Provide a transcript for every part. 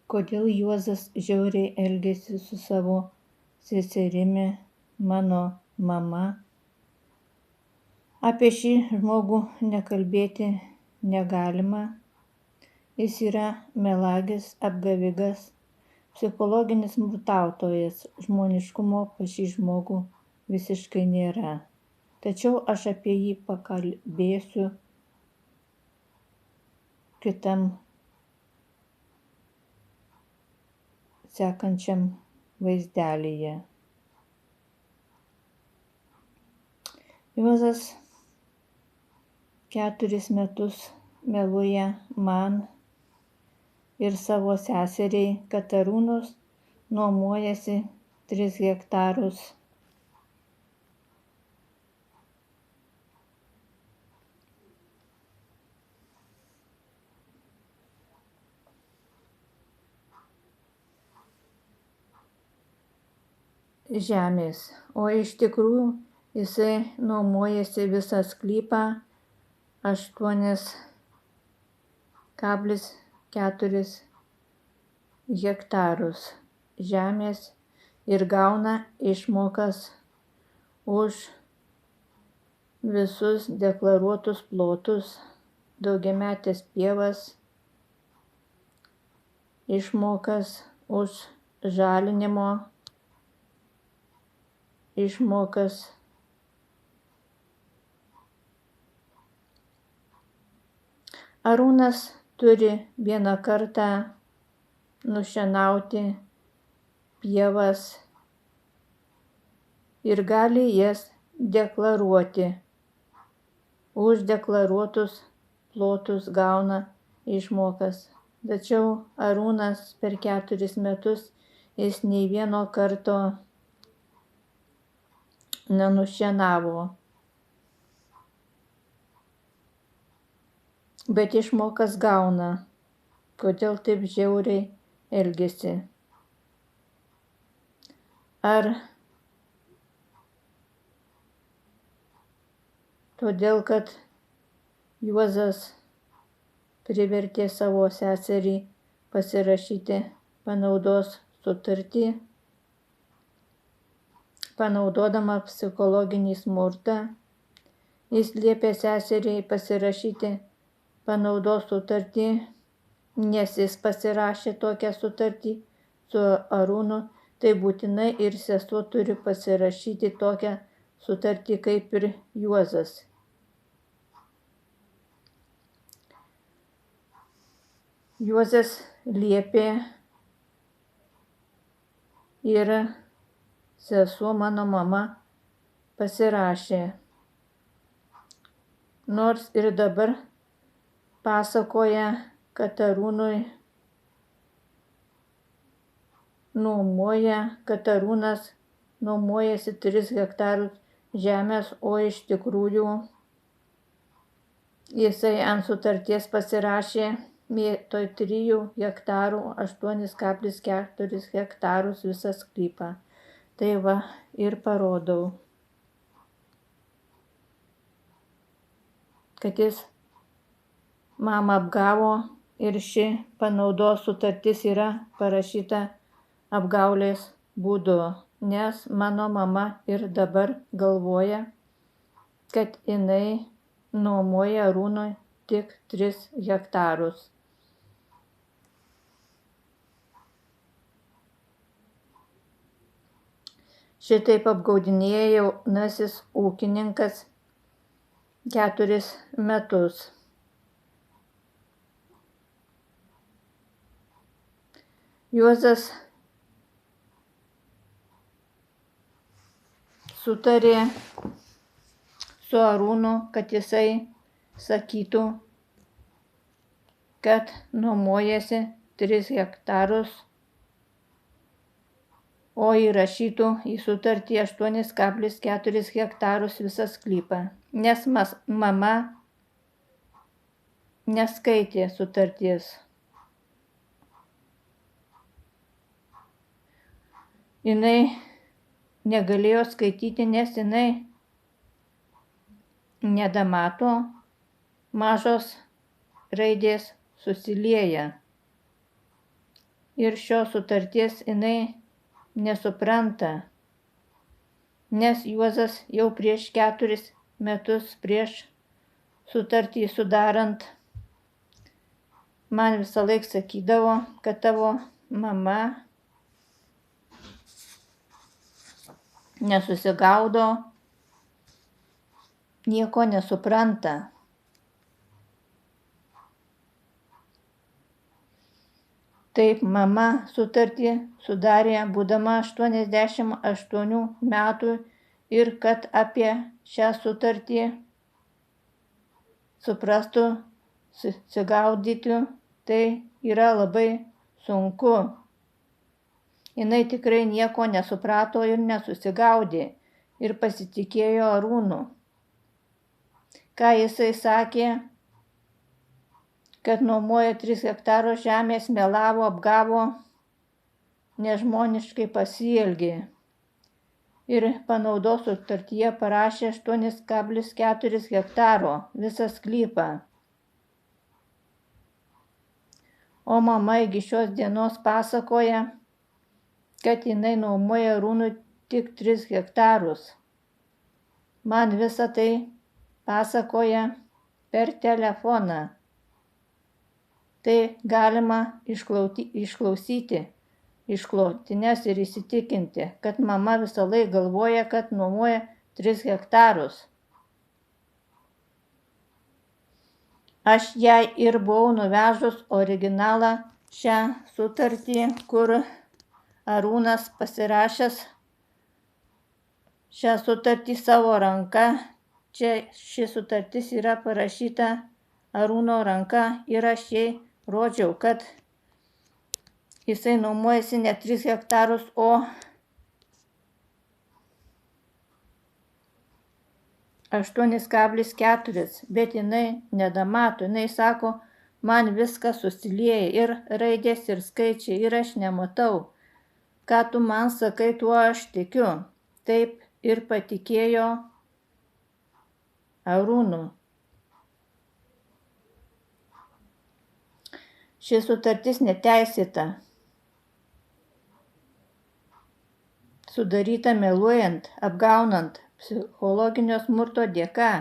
Kodėl Juozas žiauriai elgėsi su savo seserimi, mano mama? Apie šį žmogų nekalbėti negalima. Jis yra melagis, apgavikas, psichologinis smurtautojas. Žmoniškumo pas šį žmogų visiškai nėra. Tačiau aš apie jį pakalbėsiu kitam sekančiam vaizdelyje. Juozas 4 metus meluoja man ir savo seseriai, kad Arūnas nuomojasi 3 hektarus žemės, o iš tikrųjų jisai nuomojasi visą sklypą 8,4 hektarus žemės ir gauna išmokas už visus deklaruotus plotus, daugiametės pievas, išmokas už žalinimo, išmokas Arūnas turi vieną kartą nušienauti pievas ir gali jas deklaruoti. Už deklaruotus plotus gauna išmokas. Tačiau Arūnas per 4 metus jis nei vieno karto nenušienavo. Bet išmokas gauna. Kodėl taip žiauriai elgiasi? Ar todėl, kad Juozas privertė savo seserį pasirašyti panaudos sutartį, panaudodama psichologinį smurtą? Jis liepė seseriai pasirašyti panaudos sutartį, nes jis pasirašė tokią sutartį su Arūnu, tai būtinai ir sesuo turi pasirašyti tokią sutartį kaip ir Juozas. Juozas liepė ir sesuo, mano mama, pasirašė. Nors ir dabar pasakoja, kad Arūnui kad Arūnas nuomojasi 3 hektarus žemės, o iš tikrųjų jisai ant sutarties pasirašė vietoj 3 hektarų 8,4 hektarus visą sklypą. Tai va ir parodau, kad jis mamą apgavo ir ši panaudos sutartis yra parašyta apgaulės būdu, nes mano mama ir dabar galvoja, kad jinai nuomoja Arūnui tik 3 hektarus. Šitaip apgaudinėja jaunasis ūkininkas 4 metus. Juozas sutarė su Arūnu, kad jisai sakytų, kad nuomojasi 3 hektarus, o įrašytų į sutartį 8,4 hektarus visą sklypą, nes mama neskaitė sutarties. Jinai negalėjo skaityti, nes jinai nedamato, mažos raidės susilieja. ir šios sutarties jinai nesupranta, nes Juozas jau prieš 4 metus prieš sutartį sudarant man visąlaik sakydavo, kad tavo mama nesusigaudo, nieko nesupranta. Taip mama sutartį sudarė būdama 88 metų ir kad apie šią sutartį suprastų, susigaudytų, tai yra labai sunku. Jinai tikrai nieko nesuprato ir nesusigaudė ir pasitikėjo Arūnu. Ką jisai sakė, kad nuomoja 3 hektarus žemės, melavo, apgavo, nežmoniškai pasielgė. Ir panaudos sutartyje parašė 8,4 hektaro visą sklypą. O mama iki šios dienos pasakoja, kad jinai nuomoja Arūnui tik 3 hektarus. Man visą tai pasakoja per telefoną. Tai galima išklausyti išklotines ir įsitikinti, kad mama visąlaik galvoja, kad nuomoja 3 hektarus. Aš jai ir buvau nuvežus originalą šią sutartį, kur Arūnas pasirašęs šią sutartį savo ranka. Čia ši sutartis yra parašyta Arūno ranka ir aš jai rodžiau, kad jisai nuomojasi ne 3 hektarus, o 8,4, bet jinai nedamato. Jinai sako, man viskas susilieja ir raidės, ir skaičiai, ir aš nematau. Ką tu man sakai, tuo aš tikiu. Taip ir patikėjo Arūnu. Ši sutartis neteisėta, sudaryta meluojant, apgaunant, psichologinio smurto dėka,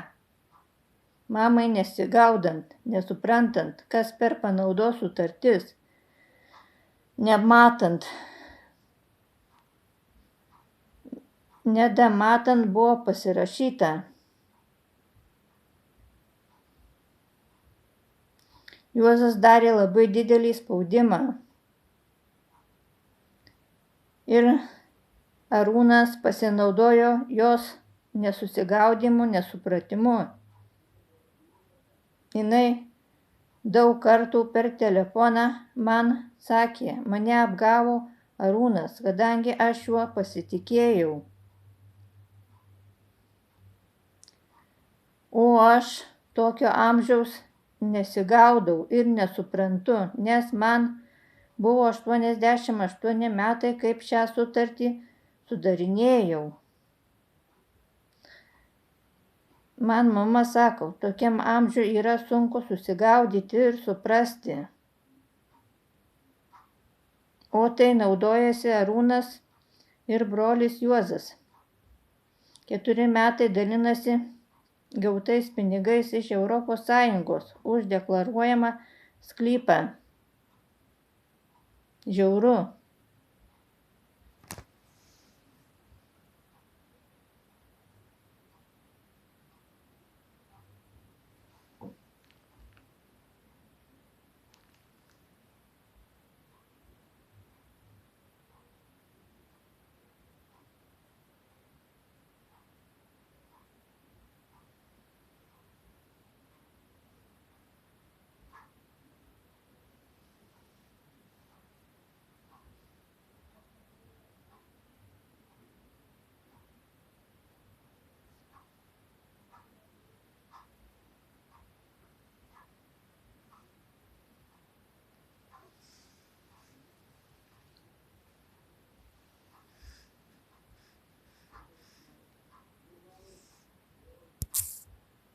mamai nesigaudant, nesuprantant, kas per panaudos sutartis, nematant, nedamatant buvo pasirašyta. Juozas darė labai didelį spaudimą. Ir Arūnas pasinaudojo jos nesusigaudimu, nesupratimu. Jinai daug kartų per telefoną man sakė, mane apgavo Arūnas, kadangi aš juo pasitikėjau. O aš tokio amžiaus nesigaudau ir nesuprantu, nes man buvo 88 metai, kaip šią sutartį sudarinėjau. Man mama sako, tokiam amžiui yra sunku susigaudyti ir suprasti. O tai naudojasi Arūnas ir brolis Juozas. 4 metai dalinasi gautais pinigais iš ES už deklaruojamą sklypą. Žiauru.